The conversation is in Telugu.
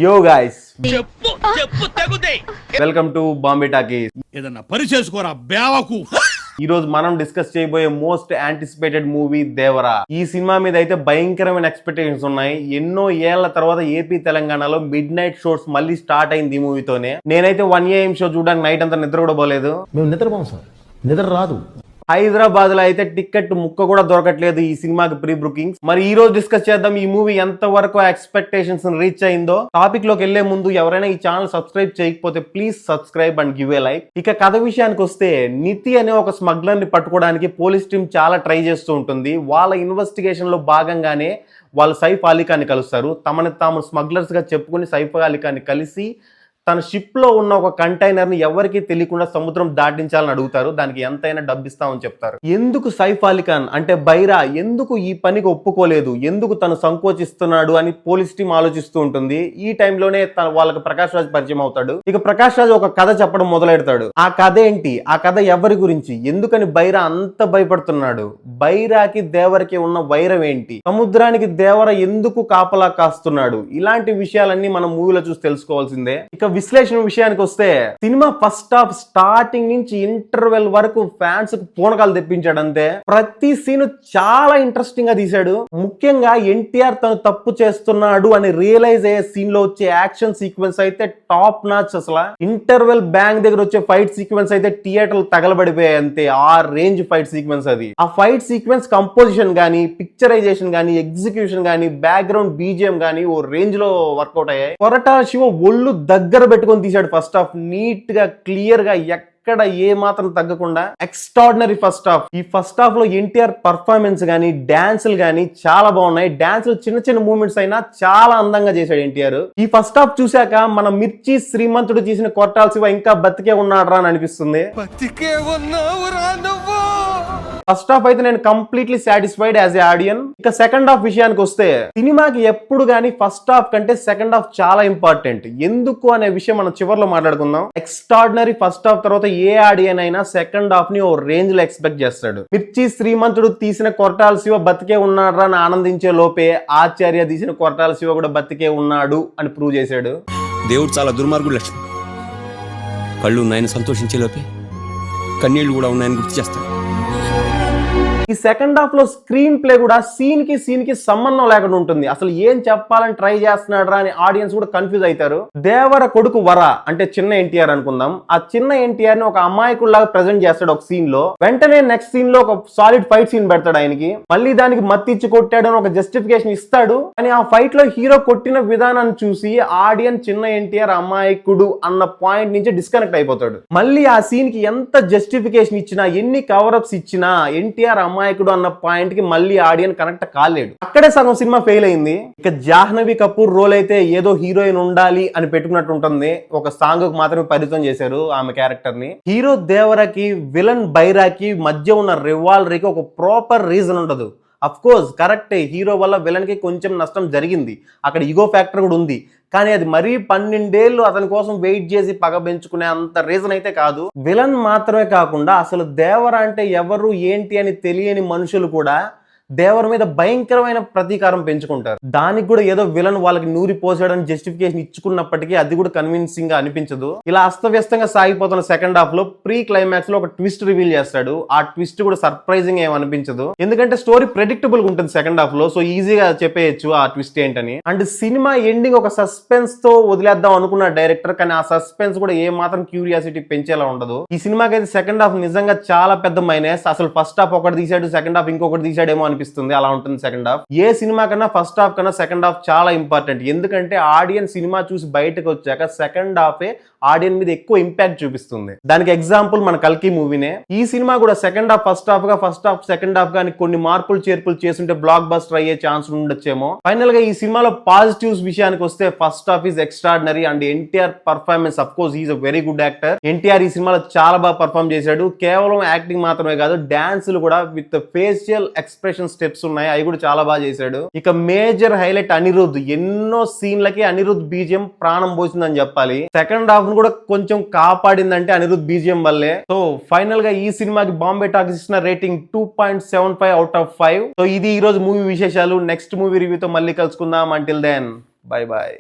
యో guys welcome to Bombay talkies. ఏదన్నా పని చేసుకోరా బేవకు. ఈ రోజు మనం డిస్కస్ చేయబోయే మోస్ట్ యాంటిసిపేటెడ్ మూవీ దేవరా. ఈ సినిమా మీద అయితే భయంకరమైన ఎక్స్పెక్టేషన్స్ ఉన్నాయి. ఎన్నో ఏళ్ల తర్వాత ఏపీ తెలంగాణలో మిడ్ నైట్ షోస్ మళ్ళీ స్టార్ట్ అయింది ఈ మూవీతోనే. నేనైతే 1 AM షో చూడడానికి నైట్ అంతా నిద్ర కూడా పోలేదు. మేము నిద్రపోం సార్, నిద్ర రాదు. హైదరాబాద్ లో అయితే టికెట్ ముక్క కూడా దొరకట్లేదు ఈ సినిమాకి ప్రీ బుకింగ్స్. మరి ఈ రోజు డిస్కస్ చేద్దాం ఈ మూవీ ఎంత వరకు ఎక్స్పెక్టేషన్స్ రీచ్ అయిందో. టాపిక్ లోకి వెళ్లే ముందు ఎవరైనా ఈ ఛానల్ సబ్స్క్రైబ్ చేయకపోతే please subscribe and give a like. ఇక కథ విషయానికి వస్తే, నితి అనే ఒక స్మగ్లర్ ని పట్టుకోవడానికి పోలీస్ టీం చాలా ట్రై చేస్తూ ఉంటుంది. వాళ్ళ ఇన్వెస్టిగేషన్ లో భాగంగానే వాళ్ళు సైఫ్ అలీ ఖాన్ ని కలుస్తారు. తమని తాము స్మగ్లర్స్ గా చెప్పుకుని సైఫ్ అలీ ఖాన్ ని కలిసి తన షిప్ లో ఉన్న ఒక కంటైనర్ ని ఎవరికి తెలియకుండా సముద్రం దాటించాలని అడుగుతారు. దానికి ఎంతైనా డబ్బు ఇస్తామని చెప్తారు. ఎందుకు సైఫ్ అలీ ఖాన్ అంటే బైరా ఎందుకు ఈ పనికి ఒప్పుకోలేదు, ఎందుకు తను సంకోచిస్తున్నాడు అని పోలీస్ టీం ఆలోచిస్తూ ఉంటుంది. ఈ టైంలోనే వాళ్ళకి ప్రకాష్ రాజ్ పరిచయం అవుతాడు. ఇక ప్రకాష్ రాజ్ ఒక కథ చెప్పడం మొదలెడతాడు. ఆ కథ ఏంటి, ఆ కథ ఎవరి గురించి, ఎందుకని బైరా అంత భయపడుతున్నాడు, బైరాకి దేవరికి ఉన్న వైరం ఏంటి, సముద్రానికి దేవర ఎందుకు కాపలా కాస్తున్నాడు, ఇలాంటి విషయాలన్నీ మనం మూవీలో చూసి తెలుసుకోవాల్సిందే. ఇక విశ్లేషణ విషయానికి వస్తే, సినిమా ఫస్ట్ హాఫ్ స్టార్టింగ్ నుంచి ఇంటర్వెల్ వరకు ఫ్యాన్స్ కు పూనకాలు తెప్పించాడు అంతే. ప్రతి సీన్ చాలా ఇంట్రెస్టింగ్ గా తీశాడు. ముఖ్యంగా ఎన్టీఆర్ తను తప్పు చేస్తున్నాడు అని రియలైజ్ అయ్యే సీన్ లో వచ్చే యాక్షన్ సీక్వెన్స్ అయితే టాప్ నాచ్. అసలు ఇంటర్వెల్ బ్యాంక్ దగ్గర వచ్చే ఫైట్ సీక్వెన్స్ అయితే థియేటర్లు తగలబడిపోయాయి అంతే. ఆ రేంజ్ ఫైట్ సీక్వెన్స్ అది. ఆ ఫైట్ సీక్వెన్స్ కంపోజిషన్ గానీ, పిక్చరైజేషన్ గానీ, ఎగ్జిక్యూషన్ గానీ, బ్యాక్గ్రౌండ్ బీజిఎం గానీ ఓ రేంజ్ లో వర్కౌట్ అయ్యాయి. కొరటా శివ ఒళ్ళు దగ్గర పెట్టుకొని తీశాడు ఫస్ట్ హాఫ్. నీట్ గా క్లియర్ గా ఎక్కడ ఏ మాత్రం తగ్గకుండా ఎక్స్ట్రాడినరీ ఫస్ట్ హాఫ్. ఈ ఫస్ట్ హాఫ్ లో ఎన్టీఆర్ పర్ఫార్మెన్స్ గానీ, డాన్సులు గానీ చాలా బాగున్నాయి. డాన్సులు చిన్న చిన్న మూమెంట్స్ అయినా చాలా అందంగా చేశాడు ఎన్టీఆర్. ఈ ఫస్ట్ హాఫ్ చూశాక మన మిర్చి శ్రీమంతుడు చేసిన కొట్టాల శివ ఇంకా బతికే ఉన్నాడు అని అనిపిస్తుంది. ఫస్ట్ హాఫ్ అయితే నేను కంప్లీట్లీ సాటిస్ఫైడ్ యాజ్ ఏ ఆడియన్. ఇక సెకండ్ హాఫ్ విషయానికి వస్తే, సినిమాకి ఎప్పుడు గానీ ఫస్ట్ హాఫ్ కంటే సెకండ్ హాఫ్ చాలా ఇంపార్టెంట్. ఎందుకు అనే విషయం మనం చివరిలో మాట్లాడుకుందాం. ఎక్స్ట్రాడినరీ ఫస్ట్ హాఫ్ తర్వాత ఏ ఆడియన్ అయినా సెకండ్ హాఫ్ ని ఓ రేంజ్ లో ఎక్స్పెక్ట్ చేస్తాడు. మిర్చి శ్రీమంతుడు తీసిన కొరటాల శివ బతికే ఉన్నాడు అని ఆనందించే లోపే ఆచార్య తీసిన కొరటాల శివ కూడా బతికే ఉన్నాడు అని ప్రూవ్ చేశాడు. దేవుడు చాలా దుర్మార్గుడు లక్ష్మి. కళ్ళు ఉన్నాయని సంతోషించే లోపే కన్నీళ్లు కూడా ఉన్నాయని గుర్తు చేస్తాడు. ఈ సెకండ్ హాఫ్ లో స్క్రీన్ ప్లే కూడా సీన్ కి సంబంధం లేకుండా ఉంటుంది. అసలు ఏం చెప్పాలని ట్రై చేస్తున్నాడు అని ఆడియన్స్ కూడా కన్ఫ్యూజ్ అవుతారు. దేవర కొడుకు వర అంటే చిన్న ఎన్టీఆర్ అనుకుందాం. ఆ చిన్న ఎన్టీఆర్ ని ఒక అమాయకుల్లాగా ప్రెజెంట్ చేస్తాడు ఒక సీన్ లో. వెంటనే నెక్స్ట్ సీన్ లో ఒక సాలిడ్ ఫైట్ సీన్ పెడతాడు ఆయనకి. మళ్ళీ దానికి మత్తిచ్చి కొట్టాడు అని ఒక జస్టిఫికేషన్ ఇస్తాడు. అని ఆ ఫైట్ లో హీరో కొట్టిన విధానాన్ని చూసి ఆడియన్స్ చిన్న ఎన్టీఆర్ అమాయకుడు అన్న పాయింట్ నుంచి డిస్కనెక్ట్ అయిపోతాడు. మళ్ళీ ఆ సీన్ కి ఎంత జస్టిఫికేషన్ ఇచ్చినా, ఎన్ని కవరప్స్ ఇచ్చినా ఎన్టీఆర్ అమాయకుడు అన్న పాయింట్ కి మళ్ళీ ఆడియన్స్ కనెక్ట్ కాలేడు. అక్కడే సగం సినిమా ఫెయిల్ అయింది. ఇక జాహ్నవి కపూర్ రోల్ అయితే ఏదో హీరోయిన్ ఉండాలి అని పెట్టుకున్నట్టు ఉంటుంది. ఒక సాంగ్ కు మాత్రమే పరిచయం చేశారు ఆమె క్యారెక్టర్ ని. హీరో దేవరకి విలన్ బైరాకి మధ్య ఉన్న రివాల్వరీకి ఒక ప్రాపర్ రీజన్ ఉండదు. అఫ్ కోర్స్ కరెక్టే, హీరో వల్ల విలన్ కి కొంచెం నష్టం జరిగింది. అక్కడ ఈగో ఫ్యాక్టర్ కూడా ఉంది. కానీ అది మరీ 12 ఏళ్ళు అతని కోసం వెయిట్ చేసి పగ పెంచుకునే అంత రీజన్ అయితే కాదు. విలన్ మాత్రమే కాకుండా అసలు దేవర అంటే ఎవరు ఏంటి అని తెలియని మనుషులు కూడా దేవర మీద భయంకరమైన ప్రతీకారం పెంచుకుంటారు. దానికి కూడా ఏదో విలన్ వాళ్ళకి నూరి పోసాడని జస్టిఫికేషన్ ఇచ్చుకున్నప్పటికీ అది కూడా కన్విన్సింగ్ గా అనిపించదు. ఇలా అస్తవ్యస్తంగా సాగిపోతున్న సెకండ్ హాఫ్ లో ప్రీ క్లైమాక్స్ లో ఒక ట్విస్ట్ రివీల్ చేస్తాడు. ఆ ట్విస్ట్ కూడా సర్ప్రైజింగ్ ఏం అనిపించదు. ఎందుకంటే స్టోరీ ప్రెడిక్టబుల్ గా ఉంటుంది సెకండ్ హాఫ్ లో. సో ఈజీగా చెప్పేయచ్చు ఆ ట్విస్ట్ ఏంటని. అండ్ సినిమా ఎండింగ్ ఒక సస్పెన్స్ తో వదిలేద్దాం అనుకున్న డైరెక్టర్, కానీ ఆ సస్పెన్స్ కూడా ఏ మాత్రం క్యూరియాసిటీ పెంచేలా ఉండదు. ఈ సినిమాకి అయితే సెకండ్ హాఫ్ నిజంగా చాలా పెద్ద మైనస్. అసలు ఫస్ట్ హాఫ్ ఒకటి తీసాడు, సెకండ్ హాఫ్ ఇంకొకటి తీసాడేమో అనిపిస్తుంది. అలా ఉంటుంది సెకండ్ హాఫ్. ఏ సినిమా కన్నా ఫస్ట్ హాఫ్ కన్నా సెకండ్ హాఫ్ చాలా ఇంపార్టెంట్. ఎందుకంటే ఆడియన్స్ సినిమా చూసి బయటకు వచ్చాక సెకండ్ హాఫే ఆడియన్స్ మీద ఎక్కువ ఇంపాక్ట్ చూపిస్తుంది. దానికి ఎగ్జాంపుల్ మన కల్కి మూవీనే. ఈ సినిమా కూడా సెకండ్ హాఫ్ ఫస్ట్ హాఫ్ గా, ఫస్ట్ హాఫ్ సెకండ్ హాఫ్ గాని కొన్ని మార్పులు చేర్పులు చేస్తుంటే బ్లాక్ బస్టర్ అయ్యే ఛాన్స్ ఉండొచ్చేమో. ఫైనల్ గా ఈ సినిమాలో పాజిటివ్స్ విషయానికి వస్తే, first half is extraordinary and NTR performance of course is a very good actor. NTR ఈ సినిమాలో చాలా బాగా పర్ఫార్మ్ చేశాడు. కేవలం యాక్టింగ్ మాత్రమే కాదు, డాన్సులు కూడా విత్ ఫేషియల్ ఎక్స్ప్రెషన్ స్టెప్స్ ఉన్నాయి, అవి కూడా చాలా బాగా చేశాడు. ఇక మేజర్ హైలైట్ అనిరుద్ధ్. ఎన్నో సీన్లకి అనిరుద్ధ్ బీజిఎం ప్రాణం పోసిందని చెప్పాలి. సెకండ్ హాఫ్ కూడా కొంచెం కాపాడిందంటే అనిరుద్ధ్ బీజిఎం వల్లే. సో ఫైనల్ గా ఈ సినిమాకి బాంబే టాకీస్ ఇచ్చిన రేటింగ్ 2.75 అవుట్ ఆఫ్ 5. సో ఇది ఈ రోజు మూవీ విశేషాలు. నెక్స్ట్ మూవీ రివ్యూతో మళ్ళీ కలుసుకుందాం. Until then bye bye.